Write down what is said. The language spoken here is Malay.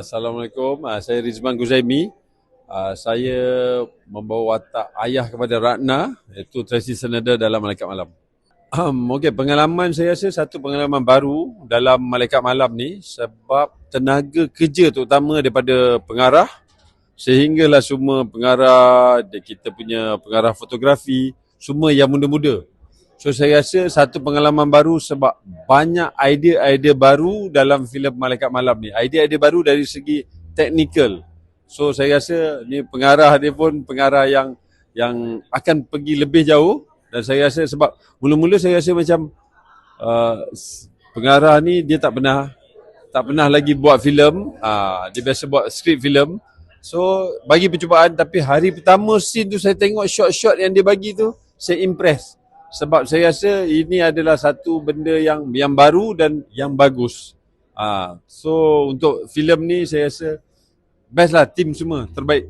Assalamualaikum, saya Rizman Guzaimi. Saya membawa watak ayah kepada Ratna, iaitu Tracy Senada dalam Malaikat Malam. Okey, pengalaman saya rasa satu pengalaman baru dalam Malaikat Malam ni sebab tenaga kerja terutama daripada pengarah sehinggalah semua pengarah, kita punya pengarah fotografi, semua yang muda-muda. So saya rasa satu pengalaman baru sebab banyak idea-idea baru dalam filem Malaikat Malam ni. Idea-idea baru dari segi teknikal. So saya rasa ni pengarah dia pun pengarah yang akan pergi lebih jauh, dan saya rasa sebab mula-mula saya rasa macam pengarah ni dia tak pernah lagi buat filem. Dia biasa buat skrip filem. So bagi percubaan, tapi hari pertama scene tu saya tengok shot-shot yang dia bagi tu, saya impress. Sebab saya rasa ini adalah satu benda yang baru dan yang bagus. So untuk filem ni saya rasa best lah, tim semua terbaik.